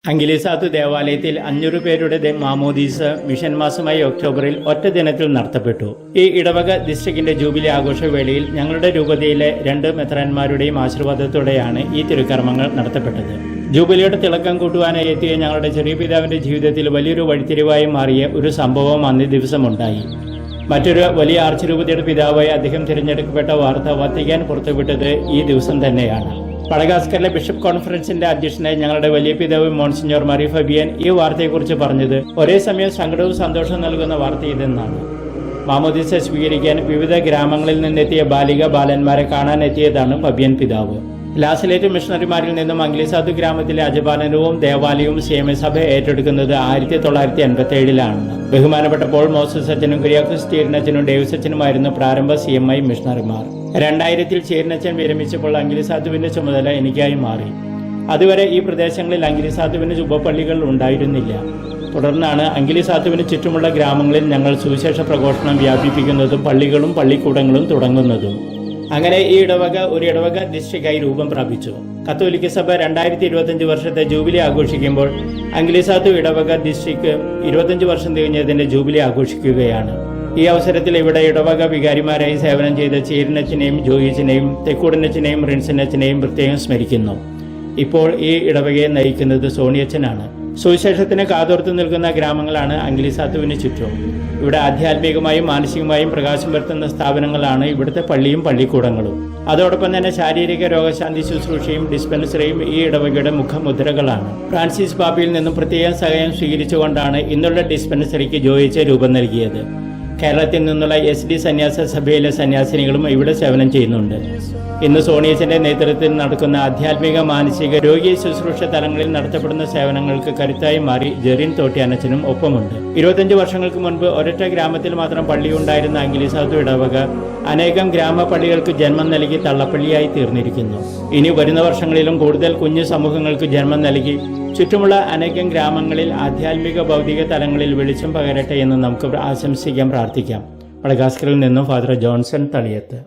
അങ്കിലിസാത്ത് ദേവാലയത്തിൽ 500 പേരുടെ മാമോദീസ മിഷൻ മാസമായ ഒക്ടോബറിൽ ഒറ്റ ദിനത്തിൽ നടത്തപ്പെട്ടു. ഈ ഇടവക ഡിസ്ട്രിക്റ്റിന്റെ ജൂബിലി ആഘോഷവേളയിൽ ഞങ്ങളുടെ രൂപതയിലെ 2 മെത്രാന്മാരുടെയും ആശീർവാദത്തോടെയാണ് ഈ തിരുക്കർമ്മങ്ങൾ നടത്തപ്പെട്ടത്. ജൂബിലിയുടെ തിളക്കം കൂട്ടുവാനായി എത്തിയ ഞങ്ങളുടെ ചെറിയ പിതാവിന്റെ ജീവിതത്തിൽ വലിയൊരു വഴിത്തിരിവായി മാറിയ ഒരു സംഭവം അന്നേ ദിവസമുണ്ടായി. മറ്റൊരു വലിയ ആർച്ച് രൂപതയുടെ പിതാവായി അദ്ദേഹം തിരഞ്ഞെടുക്കപ്പെട്ട വാർത്ത വത്തിക്കാൻ പുറത്തുവിട്ടത് ഈ ദിവസം തന്നെയാണ്. മഡഗാസ്കറിലെ ബിഷപ്പ് കോൺഫറൻസിന്റെ അധ്യക്ഷനായി ഞങ്ങളുടെ വലിയ പിതാവ് മോൺസിഞ്ഞോർ മറി ഫബിയൻ ഈ വാർത്തയെക്കുറിച്ച് പറഞ്ഞത് ഒരേ സമയം സങ്കടവും സന്തോഷവും നൽകുന്ന വാർത്ത ഇതെന്നാണ്. മാമോദീസ സ്വീകരിക്കാൻ വിവിധ ഗ്രാമങ്ങളിൽ നിന്നെത്തിയ ബാലന്മാരെ കാണാനെത്തിയതാണ് ഫബിയൻ പിതാവ്. ലാസലേറ്റ് മിഷണറിമാരിൽ നിന്നും അങ്കിലിസാത്ത് ഗ്രാമത്തിലെ അജപാലനവും ദേവാലയവും സഭ ഏറ്റെടുക്കുന്നത് 1987-ലാണ്. ബഹുമാനപ്പെട്ട പോൾ മോസസ് അച്ഛനും കുര്യാക്കോസ് ചീരനച്ഛനും ഡേവിസ് അച്ഛനുമായിരുന്നു പ്രാരംഭ CMI മിഷണറിമാർ. 2000-ൽ ചീരനച്ഛൻ വിരമിച്ചപ്പോൾ അങ്കിലിസാത്തുവിന്റെ ചുമതല എനിക്കായി മാറി. അതുവരെ ഈ പ്രദേശങ്ങളിൽ അങ്കിലിസാത്തുവിന് ഉപപള്ളികൾ ഉണ്ടായിരുന്നില്ല. തുടർന്നാണ് അങ്കിലിസാത്തുവിന് ചുറ്റുമുള്ള ഗ്രാമങ്ങളിൽ ഞങ്ങൾ സുവിശേഷ പ്രഘോഷണം വ്യാപിപ്പിക്കുന്നതും പള്ളികളും പള്ളിക്കൂടങ്ങളും തുടങ്ങുന്നതും. അങ്ങനെ ഈ ഇടവക ഒരു ഇടവക ഡിസ്ട്രിക്റ്റായി രൂപം പ്രാപിച്ചു. കത്തോലിക്ക സഭ 2025 വർഷത്തെ ജൂബിലി ആഘോഷിക്കുമ്പോൾ അങ്കിലിസാത്തു ഇടവക ഡിസ്ട്രിക്ട് 25 വർഷം തികഞ്ഞതിന്റെ ജൂബിലി ആഘോഷിക്കുകയാണ്. ഈ അവസരത്തിൽ ഇവിടെ ഇടവക വികാരിമാരായി സേവനം ചെയ്ത ചീരനച്ഛനെയും ജോയിച്ചനെയും തെക്കൂടനച്ഛനെയും റിൻസനച്ഛനെയും പ്രത്യേകം സ്മരിക്കുന്നു. ഇപ്പോൾ ഈ ഇടവകയെ നയിക്കുന്നത് സോണിയച്ഛനാണ്. സുവിശേഷത്തിന് കാതോർത്തു നിൽക്കുന്ന ഗ്രാമങ്ങളാണ് അങ്കിലിസാത്തുവിന് ചുറ്റും. ഇവിടെ ആധ്യാത്മികമായും മാനസികമായും പ്രകാശം വരുത്തുന്ന സ്ഥാപനങ്ങളാണ് ഇവിടുത്തെ പള്ളിയും പള്ളിക്കൂടങ്ങളും. അതോടൊപ്പം തന്നെ ശാരീരിക രോഗശാന്തി ശുശ്രൂഷയും ഡിസ്പെൻസറിയും ഈ ഇടവകയുടെ മുഖമുദ്രകളാണ്. ഫ്രാൻസിസ് പാപ്പയിൽ നിന്നും പ്രത്യേക സഹായം സ്വീകരിച്ചുകൊണ്ടാണ് ഇന്നുള്ള ഡിസ്പെൻസറിക്ക് ജോയിച്ച് രൂപം നൽകിയത്. കേരളത്തിൽ നിന്നുള്ള SD സന്യാസ സഭയിലെ സന്യാസിനികളും ഇവിടെ സേവനം ചെയ്യുന്നുണ്ട്. ഇന്ന് സോണിയച്ചന്റെ നേതൃത്വത്തിൽ നടക്കുന്ന ആധ്യാത്മിക മാനസിക രോഗി ശുശ്രൂഷ തലങ്ങളിൽ നടത്തപ്പെടുന്ന സേവനങ്ങൾക്ക് കരുത്തായി മാറി ജെറിൻ തോട്ടിയാനച്ചനും ഒപ്പമുണ്ട്. 25 വർഷങ്ങൾക്ക് മുൻപ് ഒരൊറ്റ ഗ്രാമത്തിൽ മാത്രം പള്ളിയുണ്ടായിരുന്ന അങ്കിലിസാത്തു ഇടവക അനേകം ഗ്രാമപള്ളികൾക്ക് ജന്മം നൽകി തള്ളപ്പള്ളിയായി തീർന്നിരിക്കുന്നു. ഇനി വരുന്ന വർഷങ്ങളിലും കൂടുതൽ കുഞ്ഞു സമൂഹങ്ങൾക്ക് ജന്മം നൽകി ചുറ്റുമുള്ള അനേകം ഗ്രാമങ്ങളിൽ ആധ്യാത്മിക ഭൗതിക തലങ്ങളിൽ വെളിച്ചം പകരട്ടെ എന്ന് നമുക്ക് ആശംസിക്കാം, പ്രാർത്ഥിക്കാം. മഡഗാസ്കറിൽ നിന്നും ഫാദർ ജോൺസൺ തളിയത്ത്.